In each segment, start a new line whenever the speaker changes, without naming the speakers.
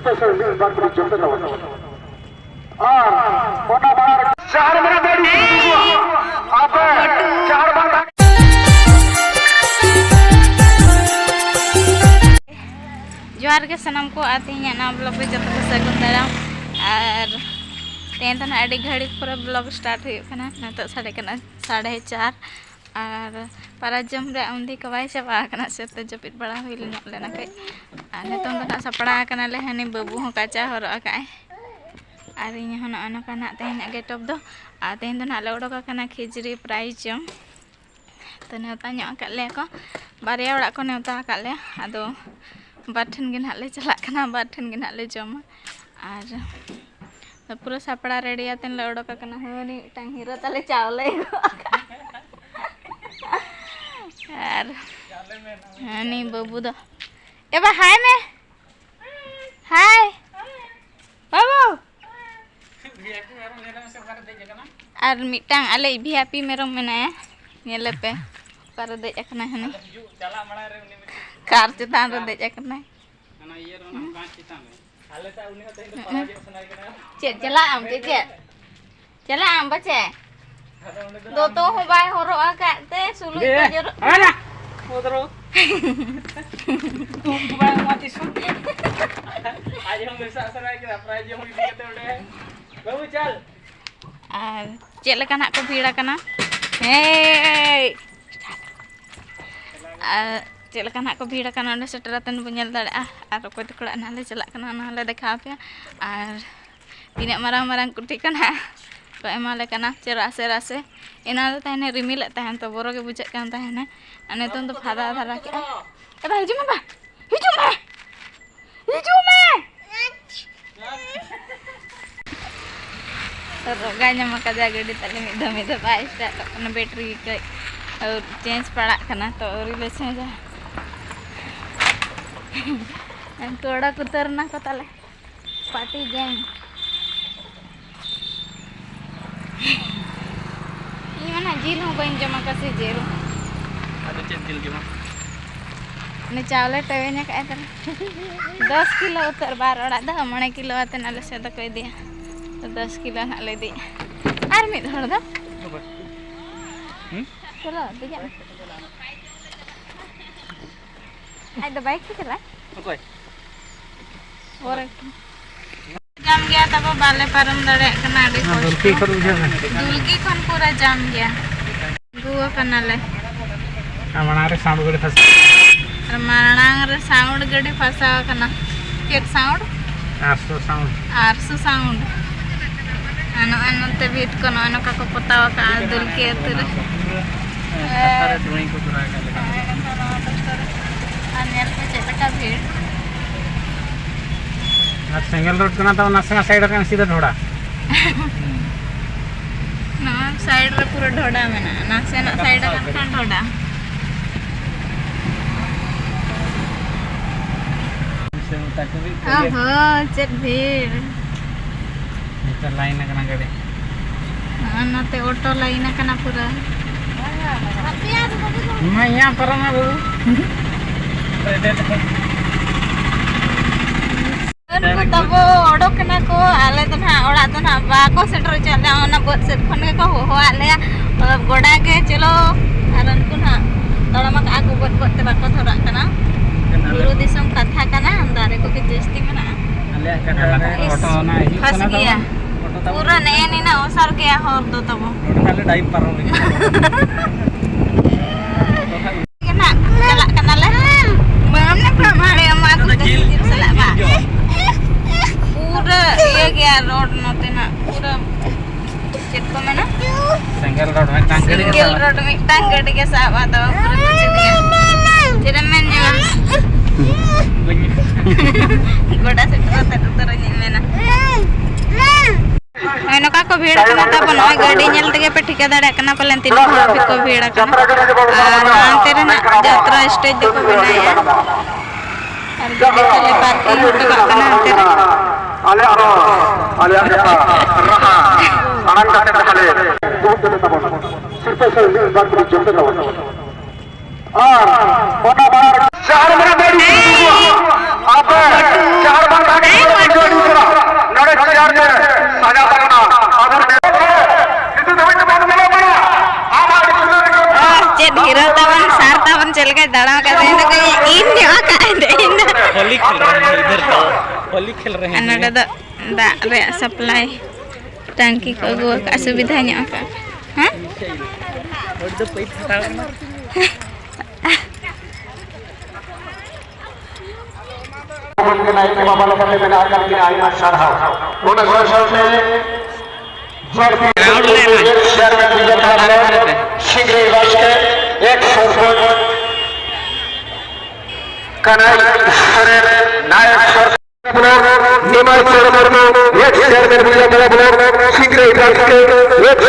special news बातरी जोते दो और कोना बार चार मिनट देरी आप चार बार
जोहार के सनम को आते हैं ना ब्लॉग पे जब तक सगुन दाराम और तेन तना अड़ी घड़ी पूरा ब्लॉग स्टार्ट हुई करना न तो साढ़े 4:30 और पारा जम रे उन्दी कवाई चाबा करना से तो जपित बड़ा हुई लेना कई नितों तो सपड़ा करना ले हनी बाबू हो काचा हरो आकाय और इन होना अनो करना तेन गेटअप दो आ तेन तो ना लौड़ो करना खिचड़ी प्राइज जम तो नेवता ᱧᱚᱜ ᱟᱠᱟᱫ ᱞᱮᱭᱟ ᱠᱚ ᱵᱟᱨᱭᱟ ᱚᱲᱟᱜ ᱠᱚ ᱱᱮᱣᱛᱟ ᱟᱠᱟᱫ ᱞᱮᱭᱟ ᱟᱫᱚ ᱵᱟᱨ ᱴᱷᱮᱱ ᱜᱮ ᱱᱟᱦᱟᱜ ᱞᱮ ᱪᱟᱞᱟᱜ ᱠᱟᱱᱟ ᱵᱟᱨ ᱴᱷᱮᱱ ᱜᱮ ᱱᱟᱦᱟᱜ ᱞᱮ ᱡᱚᱢᱟ ᱟᱨ पूरा सपड़ा रेडी आते उड़ोक हनी मिट्टांग हीरो ताले चावले और हनी बाबू दो एबा हाय में हाय बाबू और मिट्टांग आले वीआईपी मेरम मेनाया नेले पे पर देज अकना हनी कार चेतान रे देज अकना चेत चला आम चला आम बचे दो तो हो बाय होरो आकाते सुलु को जरो आना मोदरो तुम बाय माती सु आज हम बेसा सराय के प्राइज हम दिएते ओडे बाबू चल आ चेत लेका ना को भीड़ा कना हे चलका ना को भीड़ करना अंडे सेटरातन बनेल दाड़ा और कोई तकड़ा नाले चला करना नाले देखा पे और तीन मारंग मारंग कुटी करना तो एमाले करना चेरासे रासे इना तहने रिमिल तहन तो बोरो के बुझे कान तहने अने तो फादा धारा के एबा हिजु में बा हिजु में तो रोगा ᱧᱟᱢ ᱠᱟᱫᱟ ᱜᱟᱹᱰᱤ ᱛᱟᱞᱮ ᱢᱤᱫ ᱫᱷᱟᱣ ᱵᱟᱭ ᱥᱴᱟᱨᱴ ᱠᱟᱱᱟ बैटरी के और चेंज पड़ा करना तो रिलेशन जा कोड़ा कुतरना को ताले पार्टी गैंग ये ना जील हो बन जमा कसे जेरो अरे चेक दिल जमा ने चावले टवे ने काय तर 10 किलो उतर बार ओड़ा द मणे किलो आते नाले से तो कह दिया तो 10 किलो ना ले दी आर मिद हड़ द चलो दिया आई द बाइक से चला ओके और जाम गया तब बाले परम दड़े कना डी दुलकी खन पूरा जाम गया गुआ कनाले माणा रे साउंड गड़ी फसा और माणा रे साउंड गड़ी फसा कना केट साउंड आरसो साउंड अनो अनते बीट कोन अनो का को पतावा का दुलकी अतरे सारे ड्राइंग को दुरा का अनेल पे चलका भीड़ ना सिंगल रोड कना तो नासना साइड का सीधा ढोड़ा ना साइड रे पूरा ढोड़ा में ना नासना साइड का ढोड़ा ओहो चेक भीड़ इधर लाइन कना गड़े नते ऑटो लाइन कना पूरा मैं यहाँ पर हूँ बाबू तब ओडोक ना को आले तो ना ओड़ा तो ना बाको सेटर चले ना बस से फोन के को हो आले गोड़ा के चलो आरन को ना तड़मा आगु बत बत बाको थोड़ा कना गुरु दिसम कथा कना अंदारे को के जस्ती में ना आले कना ऑटो ना फंस गया पूरा नया नहीं ना ओसर के और दो तब खाली टाइम पर ना चला कना ले माम ने हमारे अम्मा को जील सला बा पूरा ये गया रोड नते ना पूरा चेक को में ना सिंगल रोड में टांगड़ी के साथ आता पूरा कुछ दिया तेरे में गोड़ा से उतर में ना नका को भीड़ कना तब न गाड़ी नेल तगे पे ठिका दाड़ा कना पलन तीन हर भी को भीड़ कना आंते रे ना यात्रा स्टेज देखो बनाया और गाड़ी चले पार्किंग होटो कना आंते रे आले रहा आनंद करते रहले बहुत दिन तब स्पेशल न्यूज बातरी जोते दो और कोना बार 4 मिनट देरी आप 4 बार
होली खेल रहे हैं
नोडे दाग रे सप्लाई टंकी को अगुआ का सुविधा ᱧᱚᱜ ᱟᱠᱟᱜ ᱦᱮᱸ
और तो पैसा फटाना
के नाइट के बाबा लोग ने बना कर के आई सरहा उन सरहा से जोड़ती एक शहर में विजेता है शीघ्र वर्ष के 100 कनाई सरे नायक सर निमाई सर में एक शहर में विजेता शीघ्र वर्ष के 100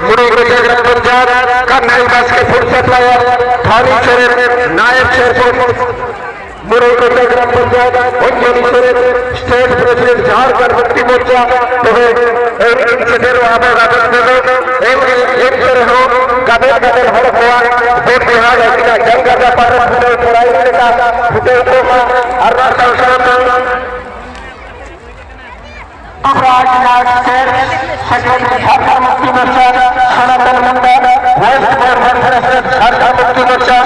मुड़ी विजय पंजाब कनाई वर्ष के फुल सप्लायर थानी सर नायक सर मुरई को ग्राम पंचायत स्टेट प्रेसिडेंट झारखंड मुक्ति मोर्चा मुक्ति मोर्चा सनातन मंडल वेस्ट झारखंड मुक्ति मोर्चा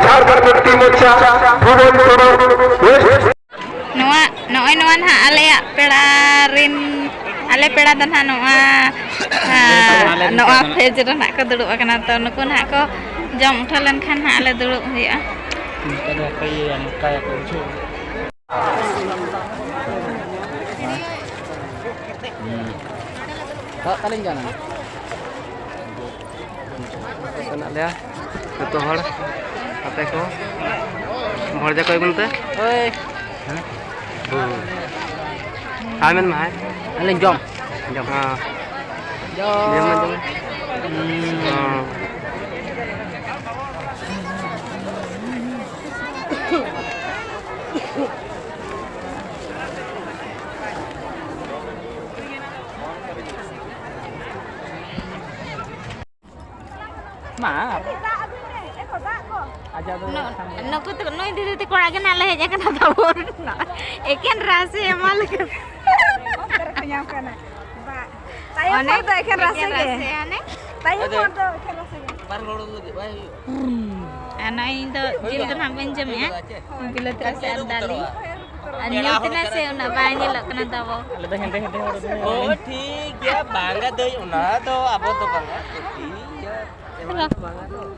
झारखंड मुक्ति मोर्चा
नोय नोआ ना आले पेड़ा दन नोआ नोआ फेज रना को दुड़ु अकना तो नुको ना को जम उठा लन खान ना आले दुड़ु हुया
kada kayak yang kayak kucu kalian jangan kena dia satu hal apa itu hal dia kau bunte oi amen mah kalian jom ah jom dia mah jom maaf aja dulu
नको तो नोई दीदी ते कोड़ा के ना ले जा कना तबोर एकेन रासे एमाल के ᱧᱟᱢ ᱠᱟᱱᱟ ᱛᱟᱭᱚᱢ ᱫᱚ ᱮᱠᱮᱱ ᱨᱟᱥᱮ ᱜᱮ ᱛᱟᱭᱚᱢ ᱫᱚ ᱮᱠᱮᱱ ᱨᱟᱥᱮ ᱜᱮ ᱵᱟᱨ ᱞᱚᱲ ᱞᱟᱹᱜᱤᱫ ᱵᱟᱭ ana indo jil do na benjam ya bila terasa andali anyo tina se una banyi lo kana tabo
lebih hente oh ठीक ya bangga deh una do abo do bangga iya bangga